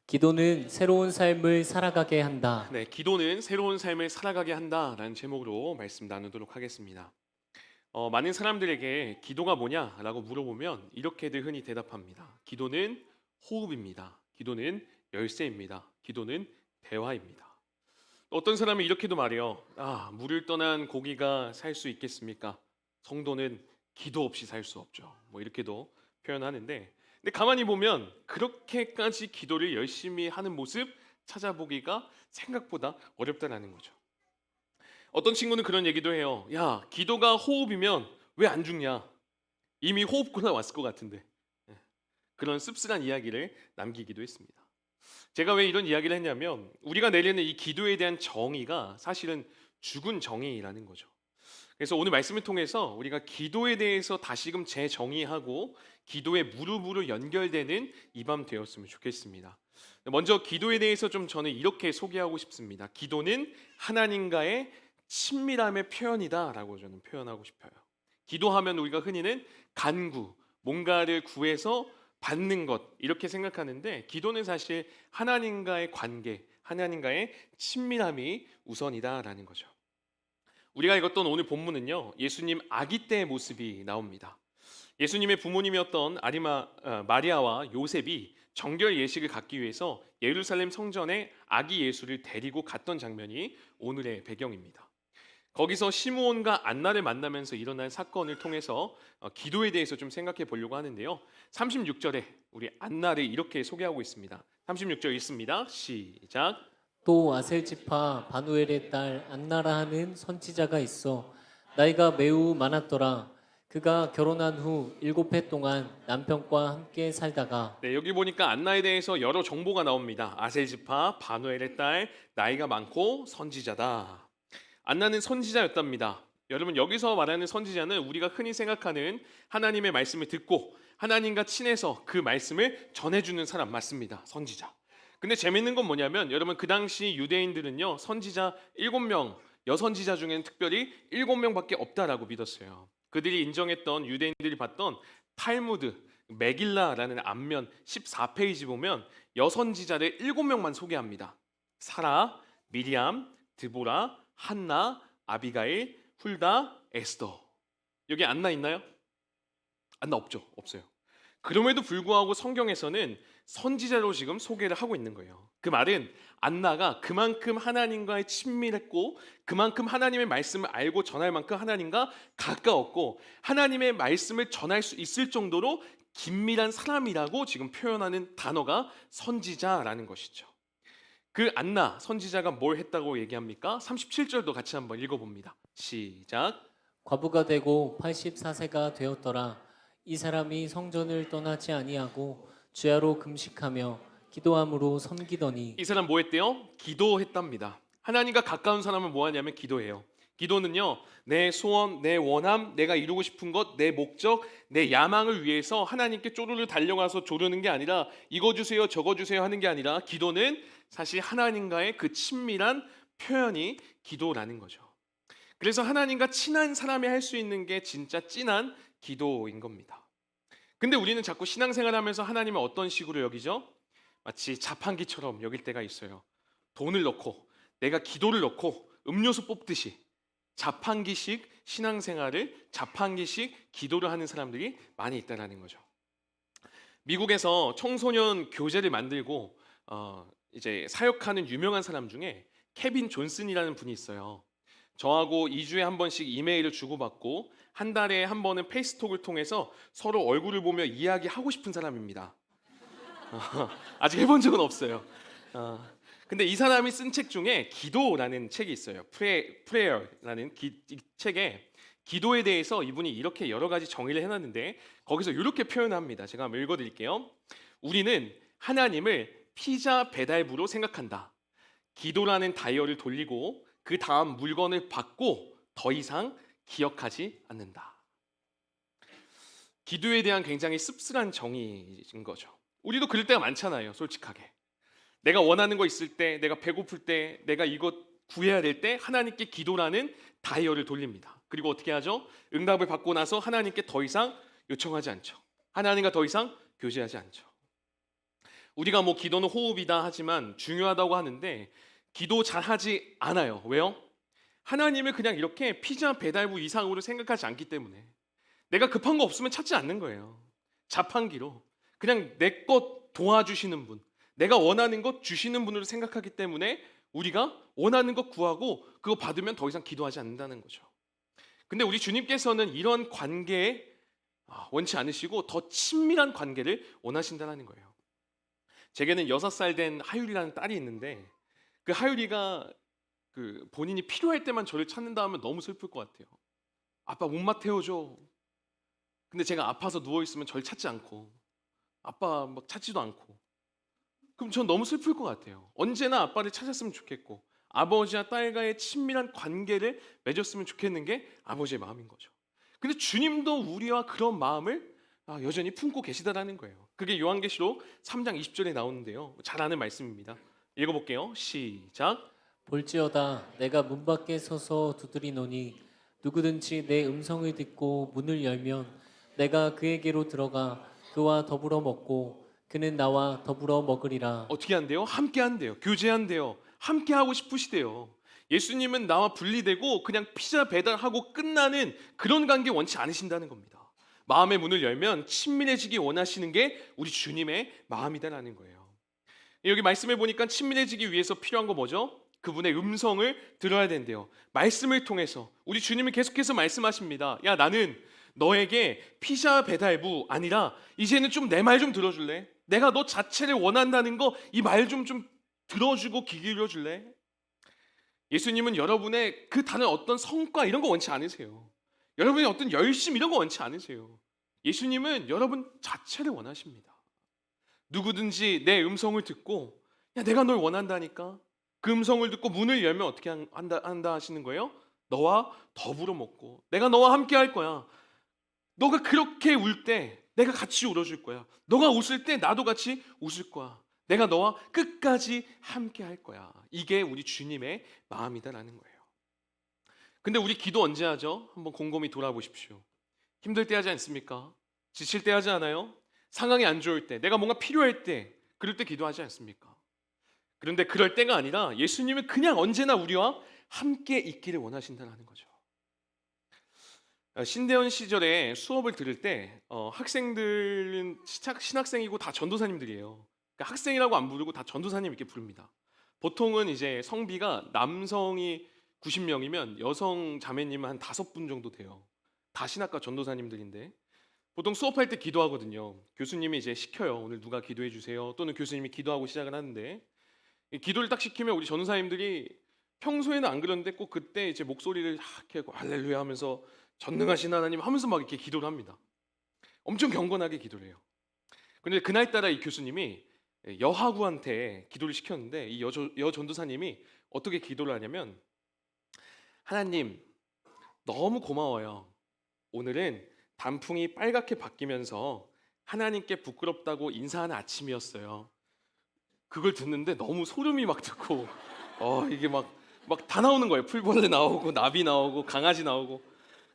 기도는 새로운 삶을 살아가게 한다. 네, 기도는 새로운 삶을 살아가게 한다라는 제목으로 말씀 나누도록 하겠습니다. 많은 사람들에게 기도가 뭐냐라고 물어보면 이렇게들 흔히 대답합니다. 기도는 호흡입니다. 기도는 열쇠입니다. 기도는 대화입니다. 어떤 사람은 이렇게도 말해요. 물을 떠난 고기가 살 수 있겠습니까? 성도는 기도 없이 살 수 없죠. 뭐 이렇게도 표현하는데, 근데 가만히 보면 그렇게까지 기도를 열심히 하는 모습 찾아보기가 생각보다 어렵다라는 거죠. 어떤 친구는 그런 얘기도 해요. 야, 기도가 호흡이면 왜 안 죽냐? 이미 호흡구나 왔을 것 같은데. 예, 그런 씁쓸한 이야기를 남기기도 했습니다. 제가 왜 이런 이야기를 했냐면 우리가 내리는 이 기도에 대한 정의가 사실은 죽은 정의라는 거죠. 그래서 오늘 말씀을 통해서 우리가 기도에 대해서 다시금 재정의하고 기도의 무릎으로 연결되는 이 밤 되었으면 좋겠습니다. 먼저 기도에 대해서 좀 저는 이렇게 소개하고 싶습니다. 기도는 하나님과의 친밀함의 표현이다라고 저는 표현하고 싶어요. 기도하면 우리가 흔히는 간구, 뭔가를 구해서 받는 것 이렇게 생각하는데 기도는 사실 하나님과의 관계, 하나님과의 친밀함이 우선이다라는 거죠. 우리가 읽었던 오늘 본문은요, 예수님 아기 때의 모습이 나옵니다. 예수님의 부모님이었던 마리아와 요셉이 정결 예식을 갖기 위해서 예루살렘 성전에 아기 예수를 데리고 갔던 장면이 오늘의 배경입니다. 거기서 시므온과 안나를 만나면서 일어난 사건을 통해서 기도에 대해서 좀 생각해 보려고 하는데요. 36절에 우리 안나를 이렇게 소개하고 있습니다. 36절 읽습니다. 시작. 또 아셀지파 바누엘의 딸 안나라 하는 선지자가 있어 나이가 매우 많았더라. 그가 결혼한 후 7해 동안 남편과 함께 살다가 네, 여기 보니까 안나에 대해서 여러 정보가 나옵니다. 아셀지파 바누엘의 딸, 나이가 많고 선지자다. 안나는 선지자였답니다. 여러분, 여기서 말하는 선지자는 우리가 흔히 생각하는 하나님의 말씀을 듣고 하나님과 친해서 그 말씀을 전해주는 사람 맞습니다. 선지자. 근데 재밌는 건 뭐냐면 여러분, 그 당시 유대인들은요, 선지자 7명, 여선지자 중에는 특별히 7명밖에 없다라고 믿었어요. 그들이 인정했던, 유대인들이 봤던 탈무드 메길라라는 앞면 14페이지 보면 여선지자를 7명만 소개합니다. 사라, 미리암, 드보라, 한나, 아비가일, 훌다, 에스더. 여기 안나 있나요? 안나 없죠. 없어요. 그럼에도 불구하고 성경에서는 선지자로 지금 소개를 하고 있는 거예요. 그 말은 안나가 그만큼 하나님과의 친밀했고 그만큼 하나님의 말씀을 알고 전할 만큼 하나님과 가까웠고 하나님의 말씀을 전할 수 있을 정도로 긴밀한 사람이라고 지금 표현하는 단어가 선지자라는 것이죠. 그 안나 선지자가 뭘 했다고 얘기합니까? 37절도 같이 한번 읽어봅니다. 시작. 과부가 되고 84세가 되었더라. 이 사람이 성전을 떠나지 아니하고 주야로 금식하며 기도함으로 섬기더니 이 사람 뭐 했대요? 기도했답니다. 하나님과 가까운 사람은 뭐 하냐면 기도해요. 기도는요, 내 소원, 내 원함, 내가 이루고 싶은 것, 내 목적, 내 야망을 위해서 하나님께 쪼르르 달려가서 조르는 게 아니라 이거 주세요, 저거 주세요 하는 게 아니라 기도는 사실 하나님과의 그 친밀한 표현이 기도라는 거죠. 그래서 하나님과 친한 사람이 할 수 있는 게 진짜 찐한 기도인 겁니다. 근데 우리는 자꾸 신앙생활 하면서 하나님을 어떤 식으로 여기죠? 마치 자판기처럼 여길 때가 있어요. 돈을 넣고 내가 기도를 넣고 음료수 뽑듯이 자판기식 신앙생활을 자판기식 기도를 하는 사람들이 많이 있다는 거죠. 미국에서 청소년 교재를 만들고 이제 사역하는 유명한 사람 중에 케빈 존슨이라는 분이 있어요. 저하고 2주에 한 번씩 이메일을 주고받고 한 달에 한 번은 페이스톡을 통해서 서로 얼굴을 보며 이야기하고 싶은 사람입니다. 아직 해본 적은 없어요. 근데 이 사람이 쓴 책 중에 기도라는 책이 있어요. Prayer라는 이 책에 기도에 대해서 이분이 이렇게 여러 가지 정의를 해놨는데 거기서 이렇게 표현합니다. 제가 한번 읽어드릴게요. 우리는 하나님을 피자 배달부로 생각한다. 기도라는 다이얼을 돌리고 그 다음 물건을 받고 더 이상 기억하지 않는다. 기도에 대한 굉장히 씁쓸한 정의인 거죠. 우리도 그럴 때가 많잖아요. 솔직하게. 내가 원하는 거 있을 때, 내가 배고플 때, 내가 이것 구해야 될 때 하나님께 기도라는 다이얼을 돌립니다. 그리고 어떻게 하죠? 응답을 받고 나서 하나님께 더 이상 요청하지 않죠. 하나님과 더 이상 교제하지 않죠. 우리가 뭐 기도는 호흡이다 하지만 중요하다고 하는데 기도 잘하지 않아요. 왜요? 하나님을 그냥 이렇게 피자 배달부 이상으로 생각하지 않기 때문에 내가 급한 거 없으면 찾지 않는 거예요. 자판기로 그냥 내 것 도와주시는 분, 내가 원하는 것 주시는 분으로 생각하기 때문에 우리가 원하는 것 구하고 그거 받으면 더 이상 기도하지 않는다는 거죠. 근데 우리 주님께서는 이런 관계에 원치 않으시고 더 친밀한 관계를 원하신다는 거예요. 제게는 6살 된 하율이라는 딸이 있는데 그 하율이가 본인이 필요할 때만 저를 찾는다 하면 너무 슬플 것 같아요. 아빠 몸맛 태워줘. 근데 제가 아파서 누워있으면 저를 찾지 않고 아빠 막 찾지도 않고 그럼 전 너무 슬플 것 같아요. 언제나 아빠를 찾았으면 좋겠고 아버지와 딸과의 친밀한 관계를 맺었으면 좋겠는 게 아버지의 마음인 거죠. 근데 주님도 우리와 그런 마음을 여전히 품고 계시다라는 거예요. 그게 요한계시록 3장 20절에 나오는데요. 잘 아는 말씀입니다. 읽어볼게요. 시작. 볼지어다 내가 문 밖에 서서 두드리노니 누구든지 내 음성을 듣고 문을 열면 내가 그에게로 들어가 그와 더불어 먹고 그는 나와 더불어 먹으리라. 어떻게 한대요? 함께 한대요. 교제한대요. 함께 하고 싶으시대요. 예수님은 나와 분리되고 그냥 피자 배달하고 끝나는 그런 관계 원치 않으신다는 겁니다. 마음의 문을 열면 친밀해지기 원하시는 게 우리 주님의 마음이다라는 거예요. 여기 말씀해 보니까 친밀해지기 위해서 필요한 거 뭐죠? 그분의 음성을 들어야 된대요. 말씀을 통해서 우리 주님이 계속해서 말씀하십니다. 야, 나는 너에게 피자 배달부 아니라 이제는 좀 내 말 좀 들어줄래? 내가 너 자체를 원한다는 거 이 말 좀 들어주고 귀 기울여줄래? 예수님은 여러분의 그 다른 어떤 성과 이런 거 원치 않으세요. 여러분의 어떤 열심 이런 거 원치 않으세요. 예수님은 여러분 자체를 원하십니다. 누구든지 내 음성을 듣고 야 내가 널 원한다니까 그 음성을 듣고 문을 열면 어떻게 한다 하시는 거예요? 너와 더불어 먹고 내가 너와 함께 할 거야. 너가 그렇게 울 때 내가 같이 울어줄 거야. 너가 웃을 때 나도 같이 웃을 거야. 내가 너와 끝까지 함께 할 거야. 이게 우리 주님의 마음이다라는 거예요. 근데 우리 기도 언제 하죠? 한번 곰곰이 돌아보십시오. 힘들 때 하지 않습니까? 지칠 때 하지 않아요? 상황이 안 좋을 때, 내가 뭔가 필요할 때, 그럴 때 기도하지 않습니까? 그런데 그럴 때가 아니라 예수님은 그냥 언제나 우리와 함께 있기를 원하신다는 거죠. 신대원 시절에 수업을 들을 때 학생들은 신학생이고 다 전도사님들이에요. 그러니까 학생이라고 안 부르고 다 전도사님 이렇게 부릅니다. 보통은 이제 성비가 남성이 90명이면 여성 자매님은 한 5분 정도 돼요. 다 신학과 전도사님들인데 보통 수업할 때 기도하거든요. 교수님이 이제 시켜요. 오늘 누가 기도해 주세요. 또는 교수님이 기도하고 시작을 하는데 이 기도를 딱 시키면 우리 전도사님들이 평소에는 안 그러는데 꼭 그때 이제 목소리를 이렇게 할렐루야 하면서 전능하신 하나님 하면서 막 이렇게 기도를 합니다. 엄청 경건하게 기도를 해요. 그런데 그날따라 이 교수님이 여하구한테 기도를 시켰는데 이 여 전도사님이 어떻게 기도를 하냐면 하나님 너무 고마워요. 오늘은 단풍이 빨갛게 바뀌면서 하나님께 부끄럽다고 인사하는 아침이었어요. 그걸 듣는데 너무 소름이 막 돋고 이게 막 다 나오는 거예요. 풀벌레 나오고 나비 나오고 강아지 나오고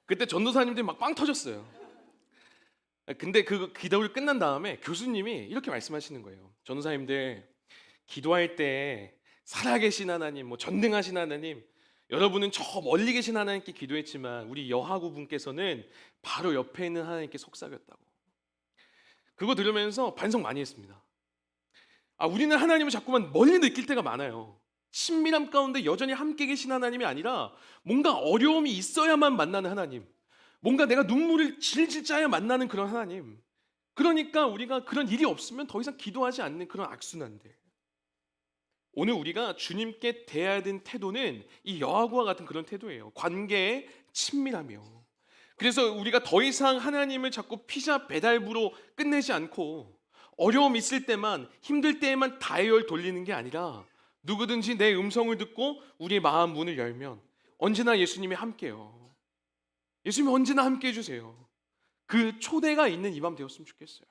그때 전도사님들이 막 빵 터졌어요. 근데 그 기도를 끝난 다음에 교수님이 이렇게 말씀하시는 거예요. 전도사님들 기도할 때 살아계신 하나님, 뭐 전능하신 하나님, 여러분은 저 멀리 계신 하나님께 기도했지만 우리 여하구 분께서는 바로 옆에 있는 하나님께 속삭였다고. 그거 들으면서 반성 많이 했습니다. 우리는 하나님을 자꾸만 멀리 느낄 때가 많아요. 친밀함 가운데 여전히 함께 계신 하나님이 아니라 뭔가 어려움이 있어야만 만나는 하나님, 뭔가 내가 눈물을 질질 짜야 만나는 그런 하나님. 그러니까 우리가 그런 일이 없으면 더 이상 기도하지 않는 그런 악순환들. 오늘 우리가 주님께 대해야 되는 태도는 이 여하구와 같은 그런 태도예요. 관계의 친밀함이요. 그래서 우리가 더 이상 하나님을 자꾸 피자 배달부로 끝내지 않고 어려움 있을 때만, 힘들 때에만 다이얼 돌리는 게 아니라 누구든지 내 음성을 듣고 우리의 마음 문을 열면 언제나 예수님이 함께요. 예수님이 언제나 함께 해주세요. 그 초대가 있는 이 밤 되었으면 좋겠어요.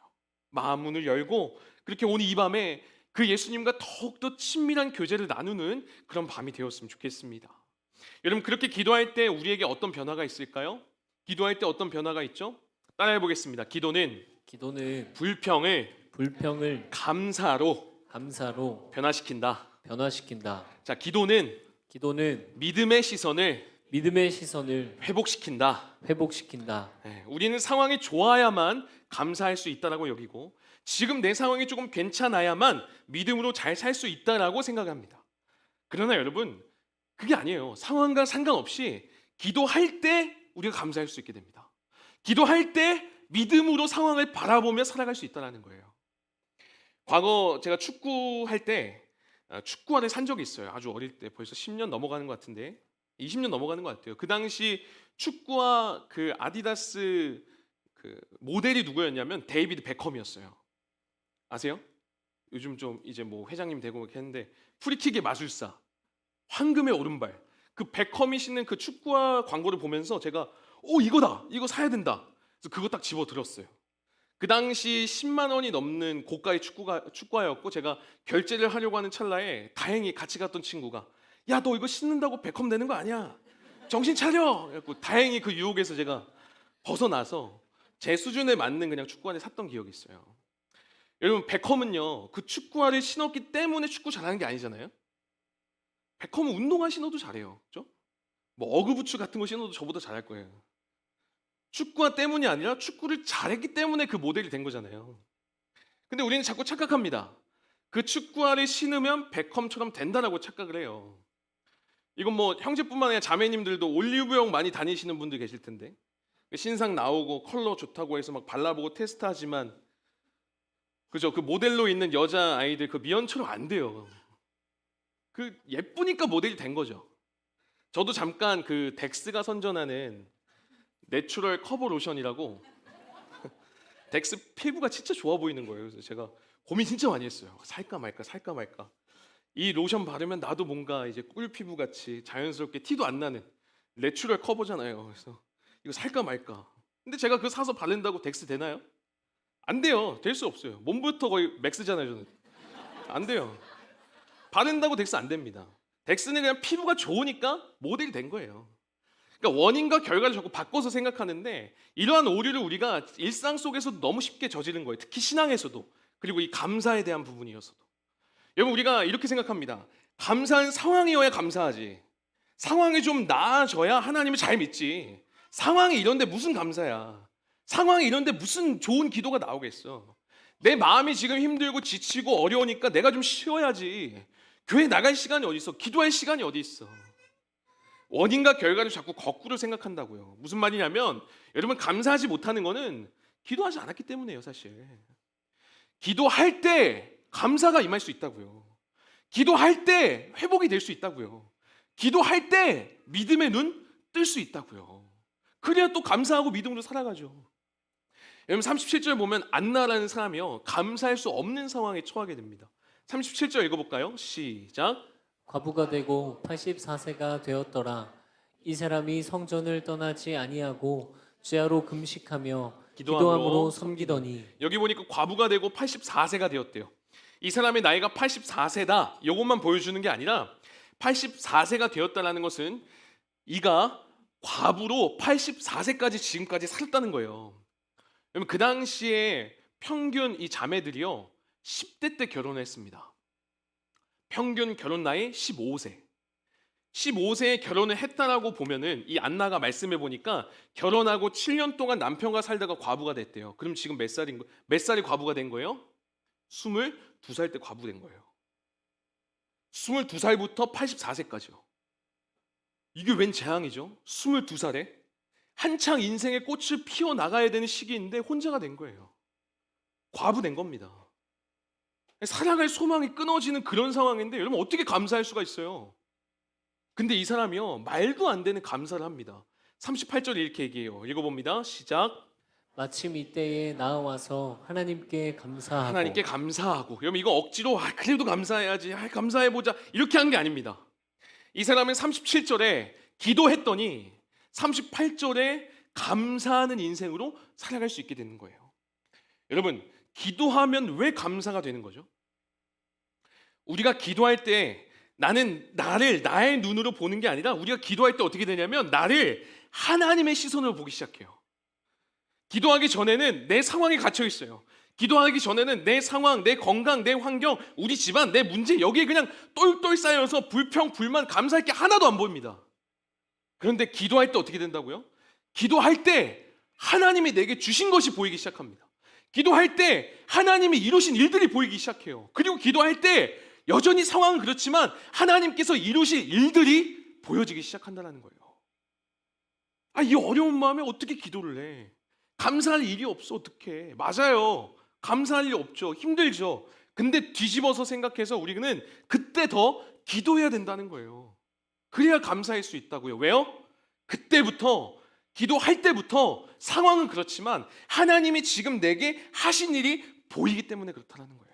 마음 문을 열고 그렇게 오늘 이 밤에 그 예수님과 더욱더 친밀한 교제를 나누는 그런 밤이 되었으면 좋겠습니다. 여러분 그렇게 기도할 때 우리에게 어떤 변화가 있을까요? 기도할 때 어떤 변화가 있죠? 따라해 보겠습니다. 기도는 기도는 불평을 불평을 감사로 변화시킨다. 자, 기도는 기도는 믿음의 시선을 회복시킨다. 네, 우리는 상황이 좋아야만 감사할 수 있다라고 여기고 지금 내 상황이 조금 괜찮아야만 믿음으로 잘 살 수 있다라고 생각합니다. 그러나 여러분, 그게 아니에요. 상황과 상관없이 기도할 때 우리가 감사할 수 있게 됩니다. 기도할 때 믿음으로 상황을 바라보며 살아갈 수 있다는 거예요. 과거 제가 축구할 때 축구화를 산 적이 있어요. 아주 어릴 때, 벌써 10년 넘어가는 것 같은데 20년 넘어가는 것 같아요. 그 당시 축구화 그 아디다스 그 모델이 누구였냐면 데이비드 베컴이었어요. 아세요? 요즘 좀 이제 뭐 회장님 되고 이렇게 했는데 프리킥의 마술사, 황금의 오른발, 그 베컴이 신는 그 축구화 광고를 보면서 제가 이거다, 이거 사야 된다. 그래서 그거 딱 집어 들었어요. 그 당시 10만 원이 넘는 고가의 축구화였고 제가 결제를 하려고 하는 찰나에 다행히 같이 갔던 친구가 야, 너 이거 신는다고 베컴 되는 거 아니야? 정신 차려! 그래갖고 다행히 그 유혹에서 제가 벗어나서 제 수준에 맞는 그냥 축구화를 샀던 기억이 있어요. 여러분, 베컴은요 그 축구화를 신었기 때문에 축구 잘하는 게 아니잖아요. 베컴은 운동화 신어도 잘해요, 그렇죠? 뭐 어그부츠 같은 거 신어도 저보다 잘할 거예요. 축구화 때문이 아니라 축구를 잘했기 때문에 그 모델이 된 거잖아요. 근데 우리는 자꾸 착각합니다. 그 축구화를 신으면 베컴처럼 된다라고 착각을 해요. 이건 뭐 형제뿐만 아니라 자매님들도 올리브영 많이 다니시는 분들 계실 텐데 신상 나오고 컬러 좋다고 해서 막 발라보고 테스트하지만 그죠? 그 모델로 있는 여자 아이들 그 미연처럼 안 돼요. 그 예쁘니까 모델이 된 거죠. 저도 잠깐 그 덱스가 선전하는 내추럴 커버 로션이라고 덱스 피부가 진짜 좋아 보이는 거예요. 그래서 제가 고민 진짜 많이 했어요. 살까 말까. 이 로션 바르면 나도 뭔가 이제 꿀 피부 같이 자연스럽게 티도 안 나는 내추럴 커버잖아요. 그래서 이거 살까 말까. 근데 제가 그거 사서 바른다고 덱스 되나요? 안 돼요. 될 수 없어요. 몸부터 거의 맥스잖아요, 저는. 안 돼요. 바른다고 덱스 안 됩니다. 덱스는 그냥 피부가 좋으니까 모델이 된 거예요. 그러니까 원인과 결과를 자꾸 바꿔서 생각하는데 이러한 오류를 우리가 일상 속에서도 너무 쉽게 저지른 거예요. 특히 신앙에서도, 그리고 이 감사에 대한 부분이어서도. 여러분, 우리가 이렇게 생각합니다. 감사한 상황이어야 감사하지. 상황이 좀 나아져야 하나님을 잘 믿지. 상황이 이런데 무슨 감사야. 상황이 이런데 무슨 좋은 기도가 나오겠어. 내 마음이 지금 힘들고 지치고 어려우니까 내가 좀 쉬어야지. 교회 나갈 시간이 어디 있어? 기도할 시간이 어디 있어? 원인과 결과를 자꾸 거꾸로 생각한다고요. 무슨 말이냐면 여러분, 감사하지 못하는 거는 기도하지 않았기 때문이에요, 사실. 기도할 때 감사가 임할 수 있다고요. 기도할 때 회복이 될 수 있다고요. 기도할 때 믿음의 눈 뜰 수 있다고요. 그래야 또 감사하고 믿음으로 살아가죠. 여러분, 37절 보면 안나라는 사람이요 감사할 수 없는 상황에 처하게 됩니다. 37절 읽어볼까요? 시작. 과부가 되고 84세가 되었더라. 이 사람이 성전을 떠나지 아니하고 주야로 금식하며 기도함으로 섬기더니. 여기 보니까 과부가 되고 84세가 되었대요. 이 사람의 나이가 84세다. 이것만 보여주는 게 아니라 84세가 되었다는 것은 이가 과부로 84세까지 지금까지 살았다는 거예요. 여러분, 그 당시에 평균 이 자매들이요 10대 때 결혼을 했습니다. 평균 결혼 나이 15세. 15세에 결혼을 했다라고 보면은 이 안나가 말씀해 보니까 결혼하고 7년 동안 남편과 살다가 과부가 됐대요. 그럼 지금 몇 살이 과부가 된 거예요? 22살 때 과부 된 거예요. 22살부터 84세까지요. 이게 웬 재앙이죠? 22살에 한창 인생의 꽃을 피워 나가야 되는 시기인데 혼자가 된 거예요. 과부 된 겁니다. 살아갈 소망이 끊어지는 그런 상황인데 여러분, 어떻게 감사할 수가 있어요? 근데 이 사람이요 말도 안 되는 감사를 합니다. 38절에 이렇게 얘기해요. 읽어봅니다. 시작. 마침 이때에 나와서 하나님께 감사하고. 여러분, 이거 억지로 그래도 감사해야지, 감사해보자 이렇게 한 게 아닙니다. 이 사람은 37절에 기도했더니 38절에 감사하는 인생으로 살아갈 수 있게 되는 거예요. 여러분, 기도하면 왜 감사가 되는 거죠? 우리가 기도할 때 나는 나의 눈으로 보는 게 아니라 우리가 기도할 때 어떻게 되냐면 나를 하나님의 시선으로 보기 시작해요. 기도하기 전에는 내 상황이 갇혀 있어요. 기도하기 전에는 내 상황, 내 건강, 내 환경, 우리 집안, 내 문제 여기에 그냥 똘똘 쌓여서 불평, 불만, 감사할 게 하나도 안 보입니다. 그런데 기도할 때 어떻게 된다고요? 기도할 때 하나님이 내게 주신 것이 보이기 시작합니다. 기도할 때 하나님이 이루신 일들이 보이기 시작해요. 그리고 기도할 때 여전히 상황은 그렇지만 하나님께서 이루실 일들이 보여지기 시작한다는 거예요. 이 어려운 마음에 어떻게 기도를 해? 감사할 일이 없어 어떡해? 맞아요. 감사할 일 없죠. 힘들죠. 근데 뒤집어서 생각해서 우리는 그때 더 기도해야 된다는 거예요. 그래야 감사할 수 있다고요. 왜요? 그때부터 기도할 때부터 상황은 그렇지만 하나님이 지금 내게 하신 일이 보이기 때문에 그렇다는 거예요.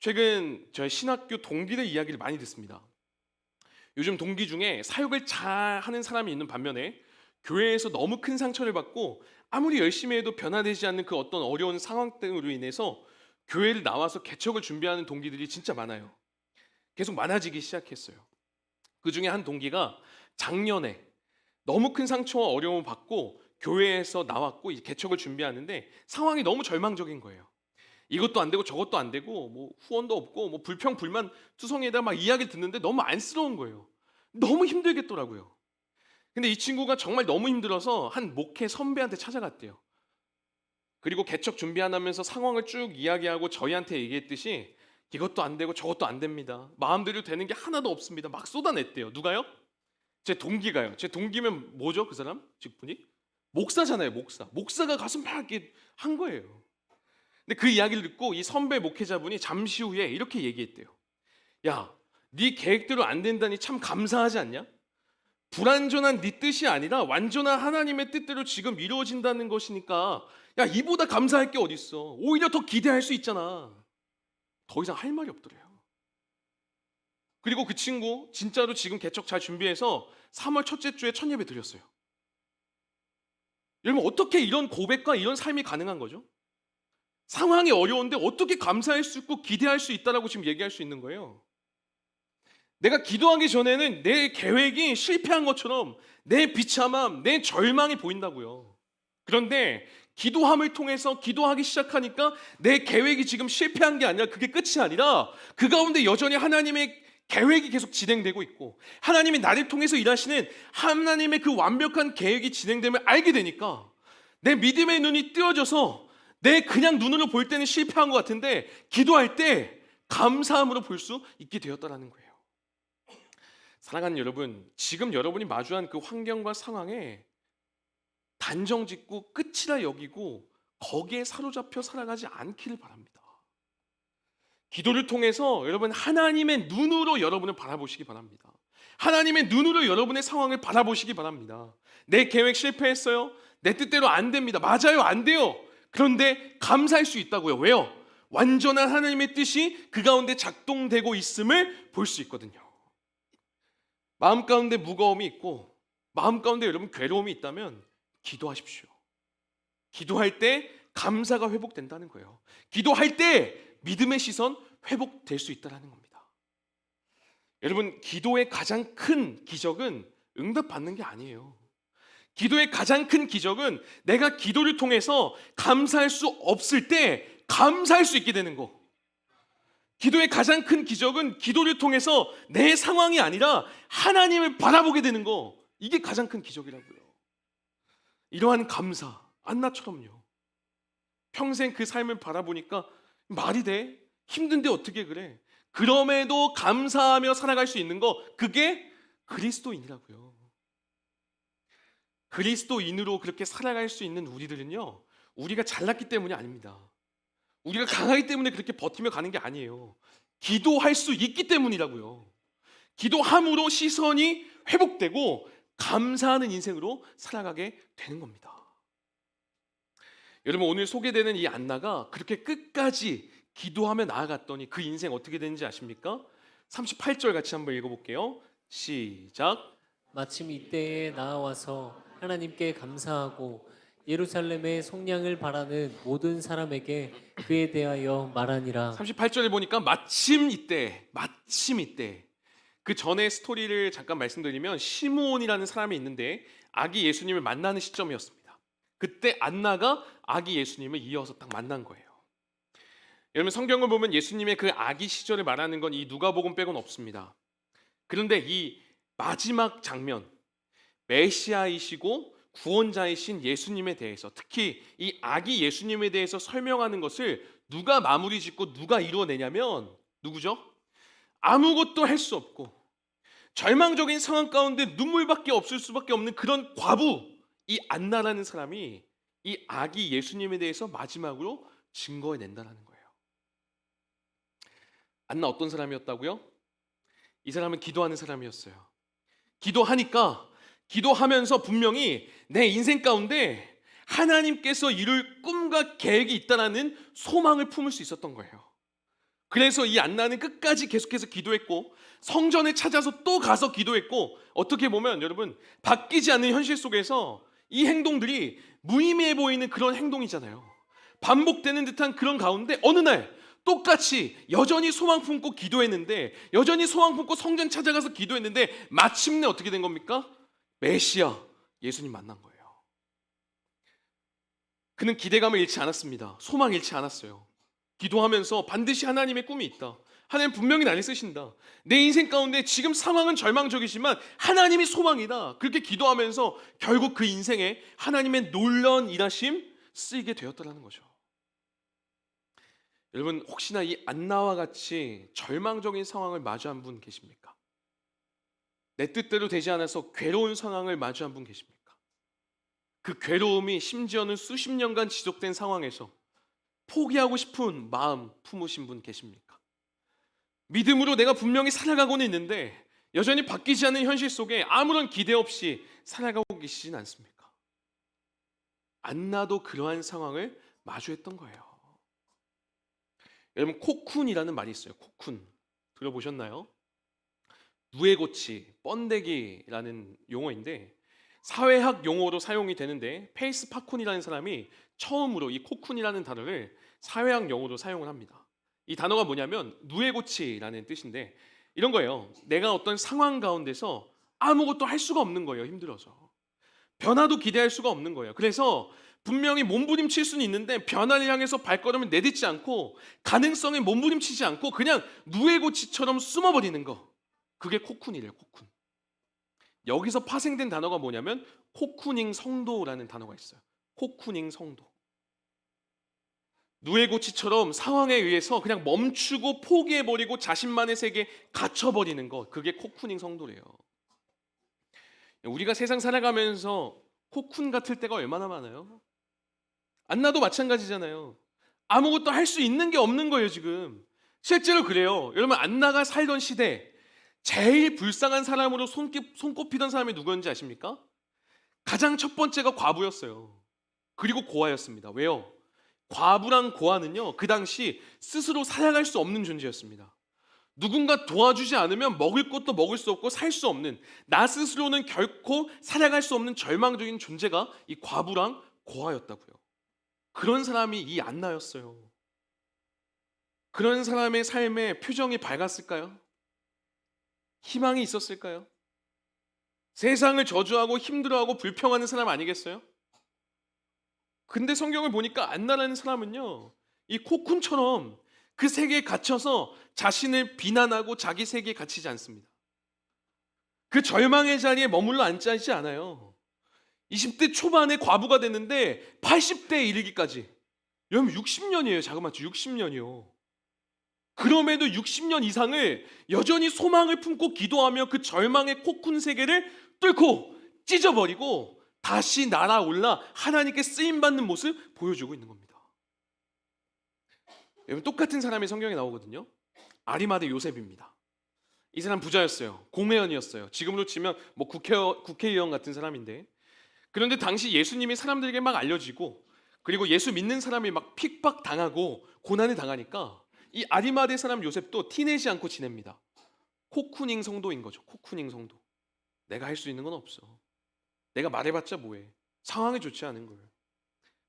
최근 저희 신학교 동기들 이야기를 많이 듣습니다. 요즘 동기 중에 사역을 잘하는 사람이 있는 반면에 교회에서 너무 큰 상처를 받고 아무리 열심히 해도 변화되지 않는 그 어떤 어려운 상황 등으로 인해서 교회를 나와서 개척을 준비하는 동기들이 진짜 많아요. 계속 많아지기 시작했어요. 그 중에 한 동기가 작년에 너무 큰 상처와 어려움을 받고 교회에서 나왔고 이제 개척을 준비하는데 상황이 너무 절망적인 거예요. 이것도 안 되고 저것도 안 되고 뭐 후원도 없고 뭐 불평 불만 투성이에다 막 이야기를 듣는데 너무 안쓰러운 거예요. 너무 힘들겠더라고요. 근데 이 친구가 정말 너무 힘들어서 한 목회 선배한테 찾아갔대요. 그리고 개척 준비하면서 상황을 쭉 이야기하고 저희한테 얘기했듯이 이것도 안 되고 저것도 안 됩니다. 마음대로 되는 게 하나도 없습니다. 막 쏟아냈대요. 누가요? 제 동기가요. 제 동기면 뭐죠? 그 사람 직분이? 목사잖아요. 목사가 가서 막 이렇게 한 거예요. 근데 그 이야기를 듣고 이 선배 목회자분이 잠시 후에 이렇게 얘기했대요. 야, 네 계획대로 안 된다니 참 감사하지 않냐? 불완전한 네 뜻이 아니라 완전한 하나님의 뜻대로 지금 이루어진다는 것이니까 야, 이보다 감사할 게 어딨어. 오히려 더 기대할 수 있잖아. 더 이상 할 말이 없더래요. 그리고 그 친구 진짜로 지금 개척 잘 준비해서 3월 첫째 주에 첫 예배 드렸어요. 여러분 어떻게 이런 고백과 이런 삶이 가능한 거죠? 상황이 어려운데 어떻게 감사할 수 있고 기대할 수 있다라고 지금 얘기할 수 있는 거예요. 내가 기도하기 전에는 내 계획이 실패한 것처럼 내 비참함, 내 절망이 보인다고요. 그런데 기도함을 통해서 기도하기 시작하니까 내 계획이 지금 실패한 게 아니라 그게 끝이 아니라 그 가운데 여전히 하나님의 계획이 계속 진행되고 있고 하나님이 나를 통해서 일하시는 하나님의 그 완벽한 계획이 진행됨을 알게 되니까 내 믿음의 눈이 뜨어져서 내 그냥 눈으로 볼 때는 실패한 것 같은데 기도할 때 감사함으로 볼 수 있게 되었다는 거예요. 사랑하는 여러분, 지금 여러분이 마주한 그 환경과 상황에 단정 짓고 끝이라 여기고 거기에 사로잡혀 살아가지 않기를 바랍니다. 기도를 통해서 여러분 하나님의 눈으로 여러분을 바라보시기 바랍니다. 하나님의 눈으로 여러분의 상황을 바라보시기 바랍니다. 내 계획 실패했어요? 내 뜻대로 안 됩니다. 맞아요, 안 돼요. 그런데 감사할 수 있다고요. 왜요? 완전한 하나님의 뜻이 그 가운데 작동되고 있음을 볼 수 있거든요. 마음 가운데 무거움이 있고 마음 가운데 여러분 괴로움이 있다면 기도하십시오. 기도할 때 감사가 회복된다는 거예요. 기도할 때 믿음의 시선 회복될 수 있다는 겁니다. 여러분 기도의 가장 큰 기적은 응답받는 게 아니에요. 기도의 가장 큰 기적은 내가 기도를 통해서 감사할 수 없을 때 감사할 수 있게 되는 거. 기도의 가장 큰 기적은 기도를 통해서 내 상황이 아니라 하나님을 바라보게 되는 거. 이게 가장 큰 기적이라고요. 이러한 감사, 안나처럼요. 평생 그 삶을 바라보니까 말이 돼? 힘든데 어떻게 그래? 그럼에도 감사하며 살아갈 수 있는 거, 그게 그리스도인이라고요. 그리스도인으로 그렇게 살아갈 수 있는 우리들은요, 우리가 잘났기 때문이 아닙니다. 우리가 강하기 때문에 그렇게 버티며 가는 게 아니에요. 기도할 수 있기 때문이라고요. 기도함으로 시선이 회복되고 감사하는 인생으로 살아가게 되는 겁니다. 여러분 오늘 소개되는 이 안나가 그렇게 끝까지 기도하며 나아갔더니 그 인생 어떻게 되는지 아십니까? 38절 같이 한번 읽어볼게요. 시작. 마침 이때에 나와서 하나님께 감사하고 예루살렘의 속량을 바라는 모든 사람에게 그에 대하여 말하니라. 38절에 보니까 마침 이때 그 전에 스토리를 잠깐 말씀드리면 시므온이라는 사람이 있는데 아기 예수님을 만나는 시점이었습니다. 그때 안나가 아기 예수님을 이어서 딱 만난 거예요. 여러분 성경을 보면 예수님의 그 아기 시절을 말하는 건 이 누가복음 빼고는 없습니다. 그런데 이 마지막 장면, 메시아이시고 구원자이신 예수님에 대해서, 특히 이 아기 예수님에 대해서 설명하는 것을 누가 마무리 짓고 누가 이루어내냐면 누구죠? 아무것도 할 수 없고 절망적인 상황 가운데 눈물밖에 없을 수밖에 없는 그런 과부, 이 안나라는 사람이 이 아기 예수님에 대해서 마지막으로 증거해낸다는 거예요. 안나 어떤 사람이었다고요? 이 사람은 기도하는 사람이었어요. 기도하면서 분명히 내 인생 가운데 하나님께서 이룰 꿈과 계획이 있다는 소망을 품을 수 있었던 거예요. 그래서 이 안나는 끝까지 계속해서 기도했고 성전에 찾아서 또 가서 기도했고, 어떻게 보면 여러분 바뀌지 않는 현실 속에서 이 행동들이 무의미해 보이는 그런 행동이잖아요. 반복되는 듯한 그런 가운데 어느 날 똑같이 여전히 소망 품고 기도했는데, 여전히 소망 품고 성전 찾아가서 기도했는데 마침내 어떻게 된 겁니까? 메시아 예수님 만난 거예요. 그는 기대감을 잃지 않았습니다. 소망 잃지 않았어요. 기도하면서 반드시 하나님의 꿈이 있다. 하나님 분명히 나를 쓰신다. 내 인생 가운데 지금 상황은 절망적이지만 하나님이 소망이다. 그렇게 기도하면서 결국 그 인생에 하나님의 놀라운 일하심 쓰이게 되었다는 거죠. 여러분 혹시나 이 안나와 같이 절망적인 상황을 마주한 분 계십니까? 내 뜻대로 되지 않아서 괴로운 상황을 마주한 분 계십니까? 그 괴로움이 심지어는 수십 년간 지속된 상황에서 포기하고 싶은 마음 품으신 분 계십니까? 믿음으로 내가 분명히 살아가고는 있는데 여전히 바뀌지 않는 현실 속에 아무런 기대 없이 살아가고 계시진 않습니까? 안나도 그러한 상황을 마주했던 거예요. 여러분 코쿤이라는 말이 있어요. 코쿤 들어보셨나요? 누에고치, 번데기라는 용어인데 사회학 용어로 사용이 되는데 페이스 파쿤이라는 사람이 처음으로 이 코쿤이라는 단어를 사회학 용어로 사용을 합니다. 이 단어가 뭐냐면 누에고치라는 뜻인데 이런 거예요. 내가 어떤 상황 가운데서 아무것도 할 수가 없는 거예요. 힘들어서. 변화도 기대할 수가 없는 거예요. 그래서 분명히 몸부림칠 수는 있는데 변화를 향해서 발걸음을 내딛지 않고 가능성에 몸부림치지 않고 그냥 누에고치처럼 숨어버리는 거. 그게 코쿤이래요. 코쿤. 여기서 파생된 단어가 뭐냐면 코쿠닝 성도라는 단어가 있어요. 코쿠닝 성도. 누에고치처럼 상황에 의해서 그냥 멈추고 포기해버리고 자신만의 세계에 갇혀버리는 것, 그게 코쿠닝 성도래요. 우리가 세상 살아가면서 코쿤 같을 때가 얼마나 많아요? 안나도 마찬가지잖아요. 아무것도 할 수 있는 게 없는 거예요 지금. 실제로 그래요. 여러분 안나가 살던 시대 제일 불쌍한 사람으로 손꼽히던 사람이 누구였는지 아십니까? 가장 첫 번째가 과부였어요. 그리고 고아였습니다. 왜요? 과부랑 고아는요 그 당시 스스로 살아갈 수 없는 존재였습니다. 누군가 도와주지 않으면 먹을 것도 먹을 수 없고 살 수 없는, 나 스스로는 결코 살아갈 수 없는 절망적인 존재가 이 과부랑 고아였다고요. 그런 사람이 이 안나였어요. 그런 사람의 삶에 표정이 밝았을까요? 희망이 있었을까요? 세상을 저주하고 힘들어하고 불평하는 사람 아니겠어요? 근데 성경을 보니까 안나라는 사람은요 이 코쿤처럼 그 세계에 갇혀서 자신을 비난하고 자기 세계에 갇히지 않습니다. 그 절망의 자리에 머물러 앉지 않아요. 20대 초반에 과부가 됐는데 80대에 이르기까지, 여러분 60년이에요. 자그마치 60년이요. 그럼에도 60년 이상을 여전히 소망을 품고 기도하며 그 절망의 코쿤 세계를 뚫고 찢어버리고 다시 날아올라 하나님께 쓰임받는 모습을 보여주고 있는 겁니다. 여러분 똑같은 사람이 성경에 나오거든요. 아리마대 요셉입니다. 이 사람 부자였어요. 공회원이었어요. 지금으로 치면 뭐 국회의원 같은 사람인데, 그런데 당시 예수님이 사람들에게 막 알려지고 그리고 예수 믿는 사람이 막 핍박당하고 고난을 당하니까 이 아리마대 사람 요셉도 티내지 않고 지냅니다. 코쿠닝 성도인 거죠. 코쿠닝 성도. 내가 할 수 있는 건 없어. 내가 말해봤자 뭐해. 상황이 좋지 않은 거예요.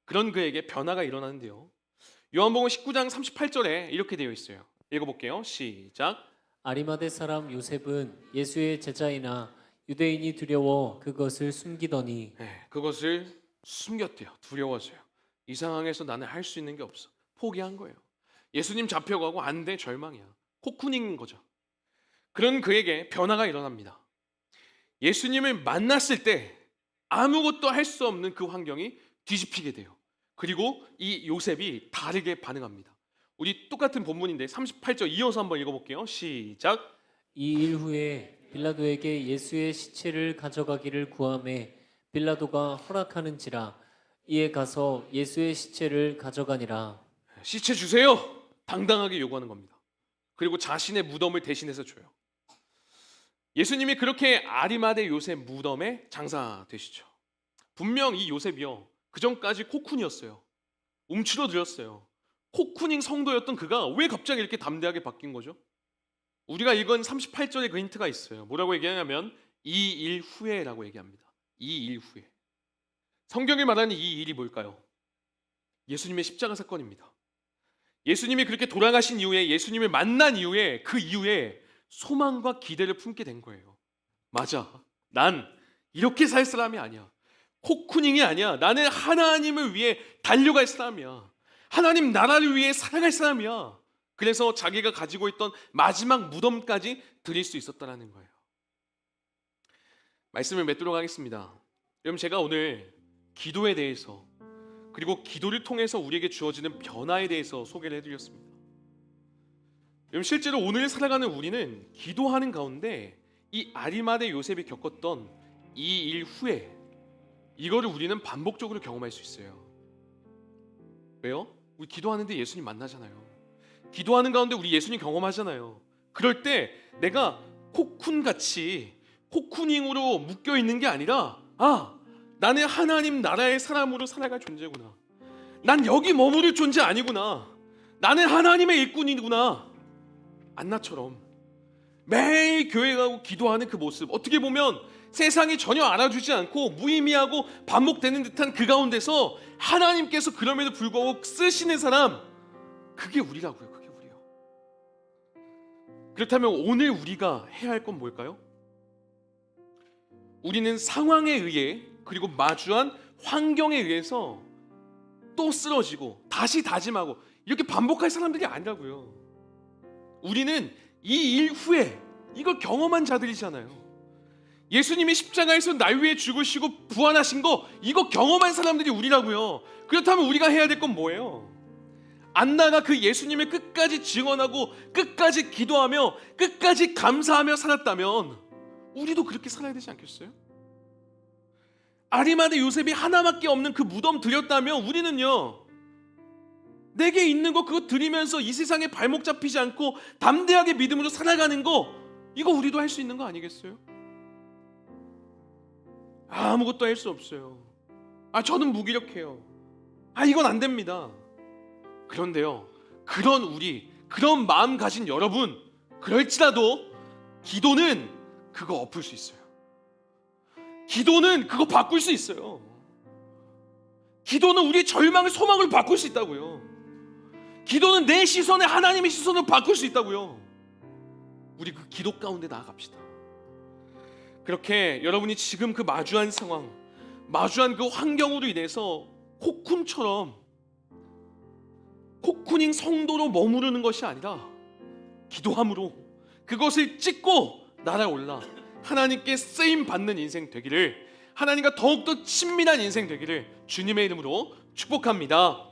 그런 그에게 변화가 일어나는데요. 요한복음 19장 38절에 이렇게 되어 있어요. 읽어볼게요. 시작. 아리마대 사람 요셉은 예수의 제자이나 유대인이 두려워 그것을 숨기더니 네, 그것을 숨겼대요. 두려워서요. 이 상황에서 나는 할 수 있는 게 없어. 포기한 거예요. 예수님 잡혀가고 안 돼, 절망이야. 코쿠닝인 거죠. 그런 그에게 변화가 일어납니다. 예수님을 만났을 때 아무것도 할 수 없는 그 환경이 뒤집히게 돼요. 그리고 이 요셉이 다르게 반응합니다. 우리 똑같은 본문인데 38절 이어서 한번 읽어볼게요. 시작. 이 일 후에 빌라도에게 예수의 시체를 가져가기를 구하매 빌라도가 허락하는지라 이에 가서 예수의 시체를 가져가니라. 시체 주세요. 당당하게 요구하는 겁니다. 그리고 자신의 무덤을 대신해서 줘요. 예수님이 그렇게 아리마대 요셉 무덤에 장사되시죠. 분명 이 요셉이요, 그 전까지 코쿤이었어요. 움츠러들었어요. 코쿠닝 성도였던 그가 왜 갑자기 이렇게 담대하게 바뀐 거죠? 우리가 읽은 38절에 그 힌트가 있어요. 뭐라고 얘기하냐면 이 일 후에라고 얘기합니다. 이 일 후에. 성경이 말하는 이 일이 뭘까요? 예수님의 십자가 사건입니다. 예수님이 그렇게 돌아가신 이후에, 예수님을 만난 이후에, 그 이후에 소망과 기대를 품게 된 거예요. 맞아, 난 이렇게 살 사람이 아니야. 코쿠닝이 아니야. 나는 하나님을 위해 달려갈 사람이야. 하나님 나라를 위해 살아갈 사람이야. 그래서 자기가 가지고 있던 마지막 무덤까지 드릴 수 있었다는 거예요. 말씀을 맺도록 하겠습니다. 여러분, 제가 오늘 기도에 대해서, 그리고 기도를 통해서 우리에게 주어지는 변화에 대해서 소개를 해드렸습니다. 여러분, 실제로 오늘 살아가는 우리는 기도하는 가운데 이 아리마대 요셉이 겪었던 이 일 후에 이거를 우리는 반복적으로 경험할 수 있어요. 왜요? 우리 기도하는데 예수님 만나잖아요. 기도하는 가운데 우리 예수님 경험하잖아요. 그럴 때 내가 코쿤같이 코쿠닝으로 묶여 있는 게 아니라, 나는 하나님 나라의 사람으로 살아갈 존재구나. 난 여기 머무를 존재 아니구나. 나는 하나님의 일꾼이구나. 안나처럼 매일 교회 가고 기도하는 그 모습, 어떻게 보면 세상이 전혀 알아주지 않고 무의미하고 반복되는 듯한 그 가운데서 하나님께서 그럼에도 불구하고 쓰시는 사람, 그게 우리라고요. 그게 우리요. 그렇다면 오늘 우리가 해야 할 건 뭘까요? 우리는 상황에 의해, 그리고 마주한 환경에 의해서 또 쓰러지고 다시 다짐하고 이렇게 반복할 사람들이 아니라고요. 우리는 이 일 후에 이걸 경험한 자들이잖아요. 예수님이 십자가에서 날 위해 죽으시고 부활하신 거, 이거 경험한 사람들이 우리라고요. 그렇다면 우리가 해야 될 건 뭐예요? 안나가 그 예수님을 끝까지 증언하고 끝까지 기도하며 끝까지 감사하며 살았다면 우리도 그렇게 살아야 되지 않겠어요? 아리마대 요셉이 하나밖에 없는 그 무덤 드렸다면 우리는요, 내게 있는 거 그거 드리면서 이 세상에 발목 잡히지 않고 담대하게 믿음으로 살아가는 거, 이거 우리도 할 수 있는 거 아니겠어요? 아무것도 할 수 없어요. 저는 무기력해요. 이건 안 됩니다. 그런데요, 그런 우리, 그런 마음 가진 여러분, 그럴지라도 기도는 그거 엎을 수 있어요. 기도는 그거 바꿀 수 있어요. 기도는 우리의 절망을 소망으로 바꿀 수 있다고요. 기도는 내 시선을 하나님의 시선으로 바꿀 수 있다고요. 우리 그 기도 가운데 나아갑시다. 그렇게 여러분이 지금 그 마주한 상황, 마주한 그 환경으로 인해서 코쿤처럼 코쿠닝 성도로 머무르는 것이 아니라 기도함으로 그것을 찢고 날아올라 하나님께 쓰임 받는 인생 되기를, 하나님과 더욱더 친밀한 인생 되기를 주님의 이름으로 축복합니다.